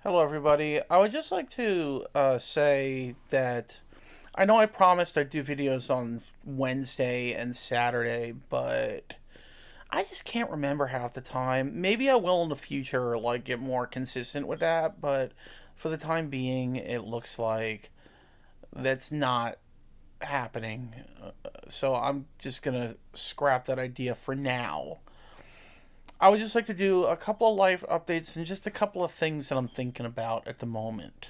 Hello, everybody. I would just like to say that I know I promised I'd do videos on Wednesday and Saturday, but I just can't remember half the time. Maybe I will in the future, like, get more consistent with that, but for the time being, it looks like that's not happening. So I'm just gonna scrap that idea for now. I would just like to do a couple of life updates and just a couple of things that I'm thinking about at the moment.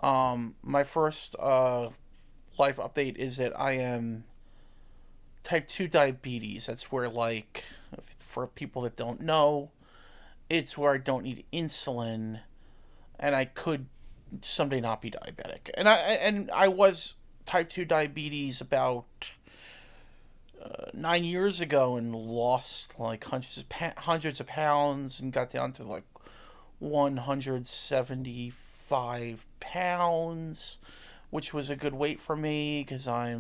My first life update is that I am type 2 diabetes. That's where, like, for people that don't know, it's where I don't need insulin and I could someday not be diabetic. And I was type 2 diabetes about 9 years ago and lost like hundreds of pounds and got down to like 175 pounds, which was a good weight for me because I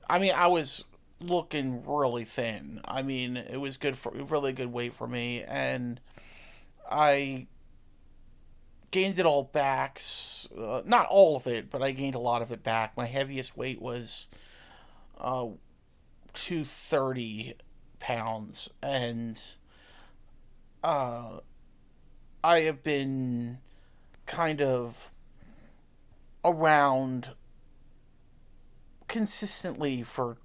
was looking really thin. I mean, it was good for really good weight for me, and I gained it all back. Not all of it, but I gained a lot of it back. My heaviest weight was 230 pounds, and uh, I have been kind of around consistently for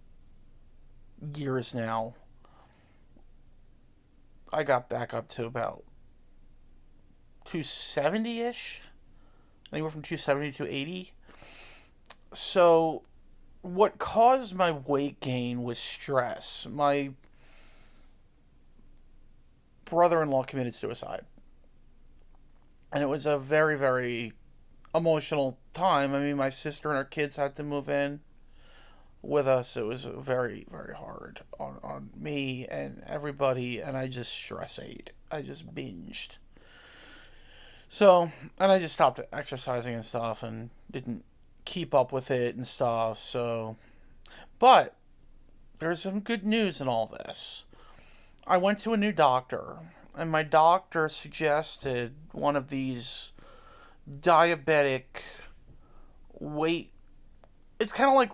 years now. I got back up to about 270 ish, anywhere from 270 to 80. So, what caused my weight gain was stress. My brother in law committed suicide, and it was a very, very emotional time. I mean, my sister and her kids had to move in with us. It was very, very hard on me and everybody, and I just stress ate. I just binged. So, and I just stopped exercising and stuff and didn't keep up with it and stuff. So, but there's some good news in all this. I went to a new doctor, and my doctor suggested one of these diabetic weight. It's kind of like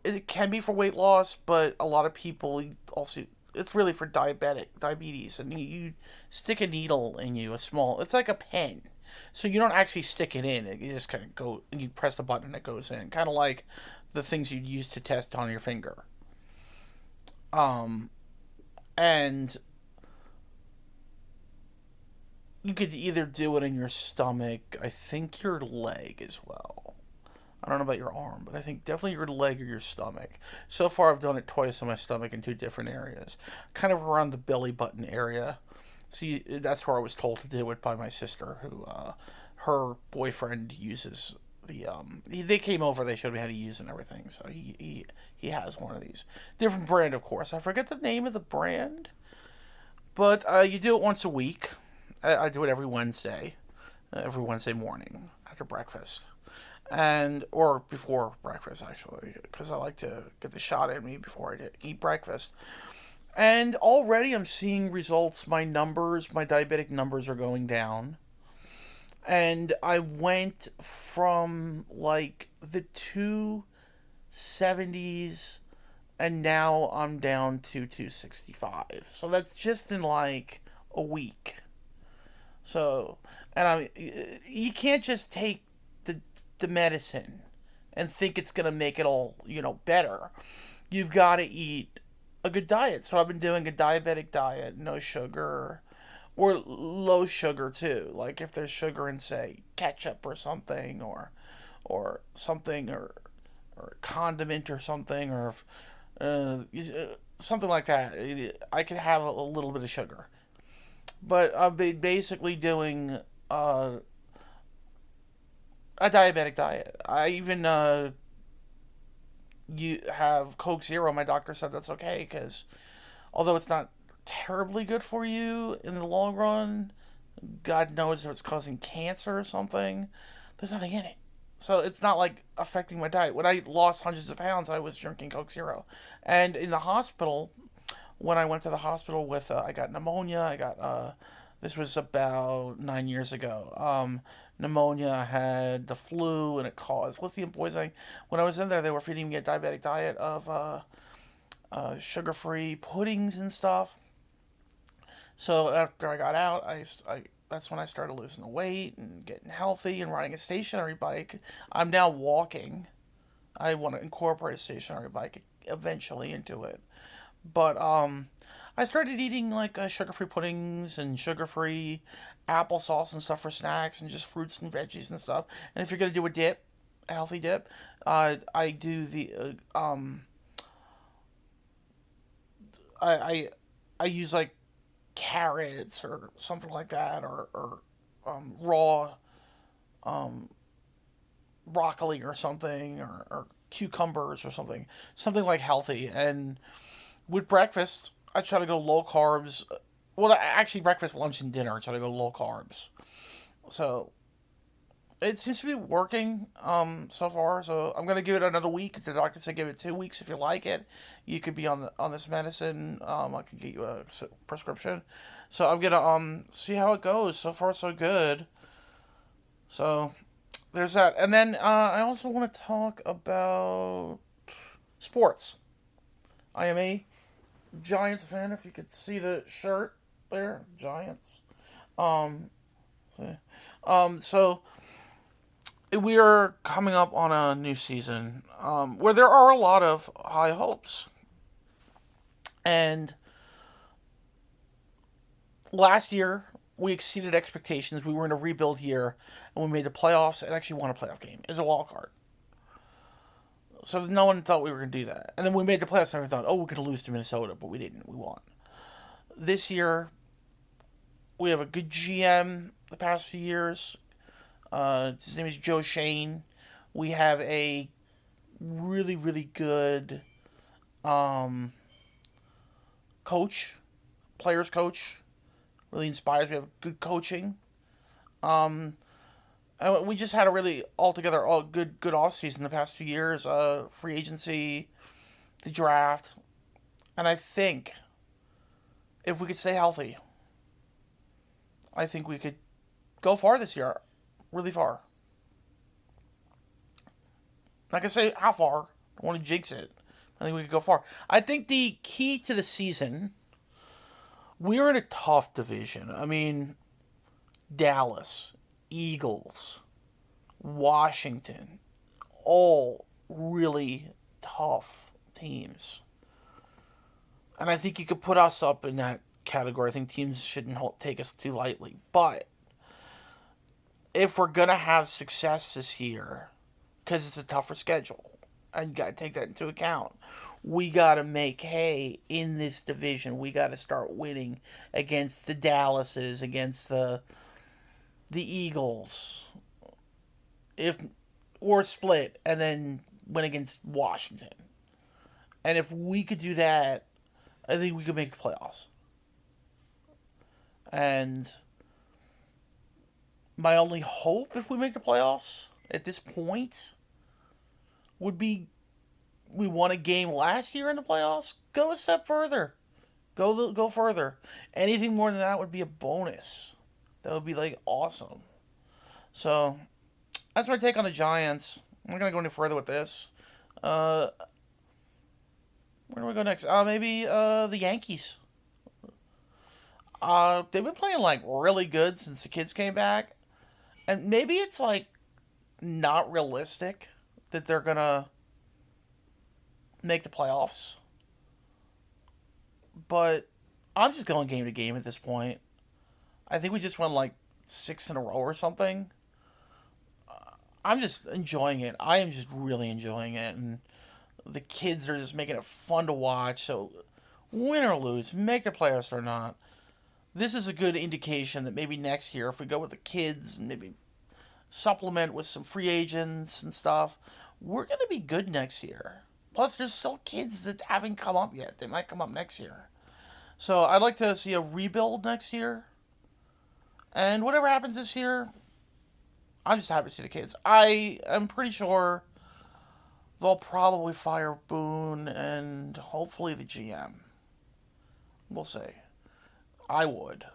it can be for weight loss, but a lot of people also it's really for diabetes, and you stick a needle in you, a small. It's like a pen, so you don't actually stick it in. You just kind of go and you press the button and it goes in, kind of like the things you'd use to test on your finger. Um, and you could either do it in your stomach, I think your leg as well. I don't know about your arm, but I think definitely your leg or your stomach. So far, I've done it twice on my stomach in two different areas, kind of around the belly button area. See, that's where I was told to do it by my sister, who her boyfriend uses they came over, they showed me how to use it and everything. So he has one of these different brand, of course. I forget the name of the brand, but you do it once a week. I do it every Wednesday morning after breakfast and or before breakfast actually, because I like to get the shot in me before I eat breakfast. And already I'm seeing results. My diabetic numbers are going down, and I went from like the 270s, and now I'm down to 265. So that's just in like a week. So, and you can't just take the medicine and think it's gonna make it all better. You've got to eat a good diet. So I've been doing a diabetic diet, no sugar or low sugar too. Like if there's sugar in say ketchup or something or something or condiment or something or uh, something like that, I can have a little bit of sugar. But I've been basically doing uh, a diabetic diet. I even you have Coke Zero. My doctor said that's okay because although it's not terribly good for you in the long run, God knows if it's causing cancer or something. There's nothing in it, so it's not like affecting my diet. When I lost hundreds of pounds, I was drinking Coke Zero, and in the hospital, when I went to the hospital with I got pneumonia, I got This was about 9 years ago. Pneumonia, I had the flu, and it caused lithium poisoning. When I was in there, they were feeding me a diabetic diet of sugar-free puddings and stuff. So after I got out, that's when I started losing weight and getting healthy and riding a stationary bike. I'm now walking. I want to incorporate a stationary bike eventually into it. But I started eating like sugar-free puddings and sugar-free applesauce and stuff for snacks and just fruits and veggies and stuff. And if you're gonna do a dip, a healthy dip, I do I I use like carrots or something like that, or raw um, broccoli or something, or cucumbers or something like healthy. And with breakfast, I try to go low carbs. Well, actually, breakfast, lunch, and dinner, I try to go low carbs. So it seems to be working so far. So I'm gonna give it another week. The doctor said give it 2 weeks. If you like it, you could be on this medicine. I could get you a prescription. So I'm gonna see how it goes. So far, so good. So there's that. And then I also want to talk about sports. I am a Giants fan. If you could see the shirt there, Giants. Um, so we are coming up on a new season where there are a lot of high hopes. And last year, we exceeded expectations. We were in a rebuild year, and we made the playoffs and actually won a playoff game as a wild card. So no one thought we were going to do that. And then we made the playoffs, and we thought, oh, we're going to lose to Minnesota, but we didn't. We won. This year, we have a good GM the past few years. His name is Joe Shane. We have a really, really good coach, players coach. Really inspires. We have good coaching. Um, and we just had a really altogether all good off season the past few years. Free agency, the draft, and I think if we could stay healthy, I think we could go far this year, really far. Not gonna say how far. I don't want to jinx it. I think we could go far. I think the key to the season, we're in a tough division. I mean, Dallas, Eagles, Washington, all really tough teams. And I think you could put us up in that category. I think teams shouldn't take us too lightly. But if we're going to have success this year, because it's a tougher schedule, and you got to take that into account, we got to make hay in this division. We got to start winning against the Dallases, against the Eagles, if or split and then win against Washington. And if we could do that, I think we could make the playoffs. And my only hope if we make the playoffs at this point would be we won a game last year in the playoffs. Go a step further. Go further. Anything more than that would be a bonus. That would be like awesome. So that's my take on the Giants. I'm not gonna go any further with this. Uh, where do we go next? Maybe the Yankees. They've been playing like really good since the kids came back, and maybe it's like not realistic that they're gonna make the playoffs. But I'm just going game to game at this point. I think we just won like six in a row or something. I'm just enjoying it. I am just really enjoying it, and the kids are just making it fun to watch. So, win or lose, make the playoffs or not, this is a good indication that maybe next year, if we go with the kids and maybe supplement with some free agents and stuff, we're going to be good next year. Plus, there's still kids that haven't come up yet. They might come up next year. So, I'd like to see a rebuild next year. And whatever happens this year, I'm just happy to see the kids. I am pretty sure they'll probably fire Boone and hopefully the GM. We'll see. I would.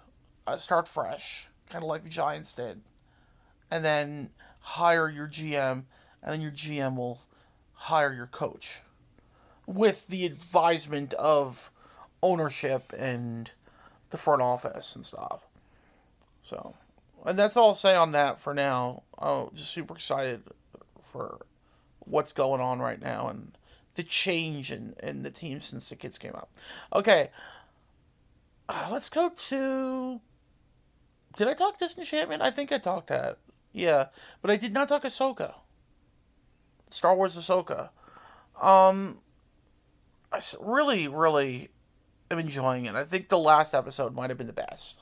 start fresh, kind of like the Giants did, and then hire your GM, and then your GM will hire your coach with the advisement of ownership and the front office and stuff. So, and that's all I'll say on that for now. I'm just super excited for what's going on right now and the change in the team since the kids came up. Okay, let's go to. Did I talk Disenchantment? I think I talked that. Yeah, but I did not talk Ahsoka. Star Wars Ahsoka. Um, really, really am enjoying it. I think the last episode might have been the best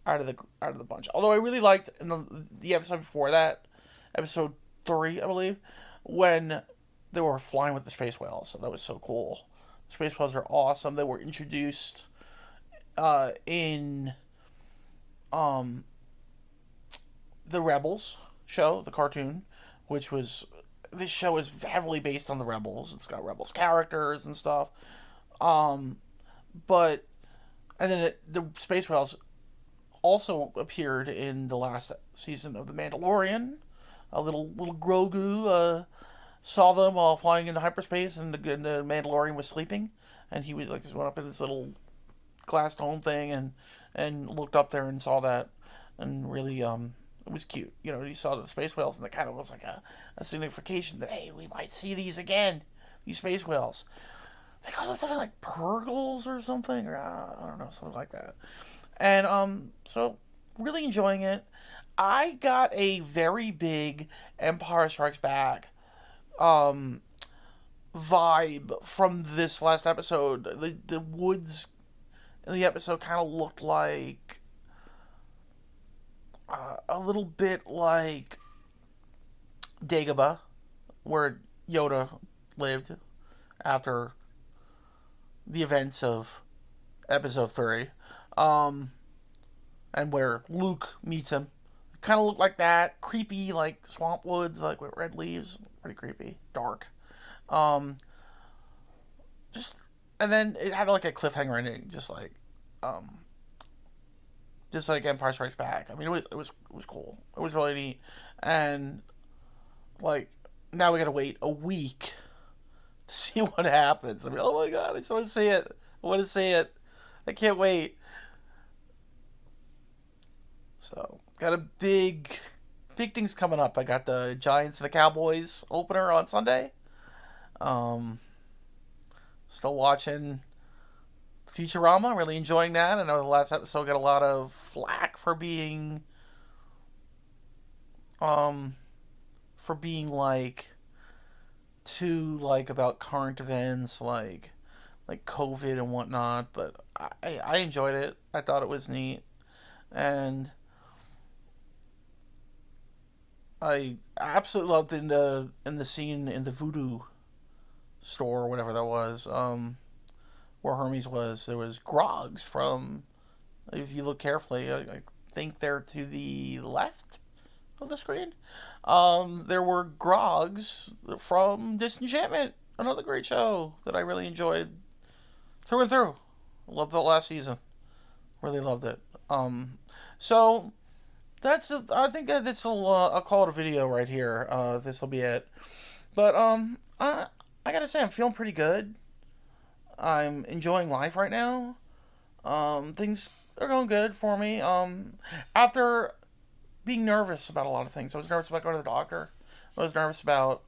out of the bunch. Although I really liked in the episode before that, episode 3, I believe, when they were flying with the space whales. So that was so cool. Space whales are awesome. They were introduced in um, the Rebels show, the cartoon, which was this show is heavily based on the Rebels. It's got Rebels characters and stuff. Um, but and then the space whales also appeared in the last season of The Mandalorian. A little Grogu saw them while flying into hyperspace, and the Mandalorian was sleeping, and he was like just went up in this little glass dome thing and looked up there and saw that, and really it was cute. You know, he saw the space whales, and it kind of was like a signification that hey, we might see these again, these space whales. They call them something like Purgles or something, or I don't know, something like that. And so really enjoying it. I got a very big Empire Strikes Back um vibe from this last episode. The woods in the episode kind of looked like a little bit like Dagobah, where Yoda lived after the events of episode 3. Um, and where Luke meets him. Kind of looked like that. Creepy, like swamp woods, like with red leaves. Pretty creepy. Dark. Um, just, and then it had like a cliffhanger ending, um, just like Empire Strikes Back. I mean, it was cool. It was really neat. And, like, now we gotta wait a week to see what happens. I mean, oh my god, I just want to see it. I want to see it. I can't wait. So, got a big things coming up. I got the Giants and the Cowboys opener on Sunday. Um, Still watching Futurama, really enjoying that. I know the last episode got a lot of flack um for being like too like about current events like COVID and whatnot, but I enjoyed it. I thought it was neat, and I absolutely loved in the scene in the voodoo store or whatever that was, where Hermes was. There was Grogs from. If you look carefully, I think they're to the left of the screen. There were Grogs from Disenchantment, another great show that I really enjoyed through and through. Loved the last season. Really loved it. So I think that this will I'll call it a video right here. This will be it. But I gotta say I'm feeling pretty good. I'm enjoying life right now. Things are going good for me. After being nervous about a lot of things, I was nervous about going to the doctor. I was nervous about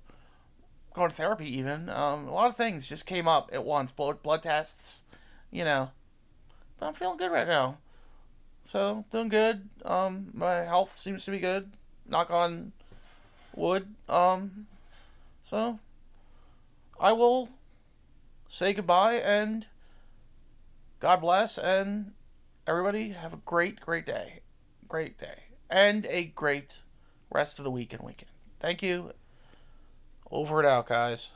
going to therapy even. A lot of things just came up at once. Blood tests, you know. But I'm feeling good right now. So, doing good. My health seems to be good. Knock on wood. So, I will say goodbye and God bless, and everybody have a great day. Great day. And a great rest of the week and weekend. Thank you. Over and out, guys.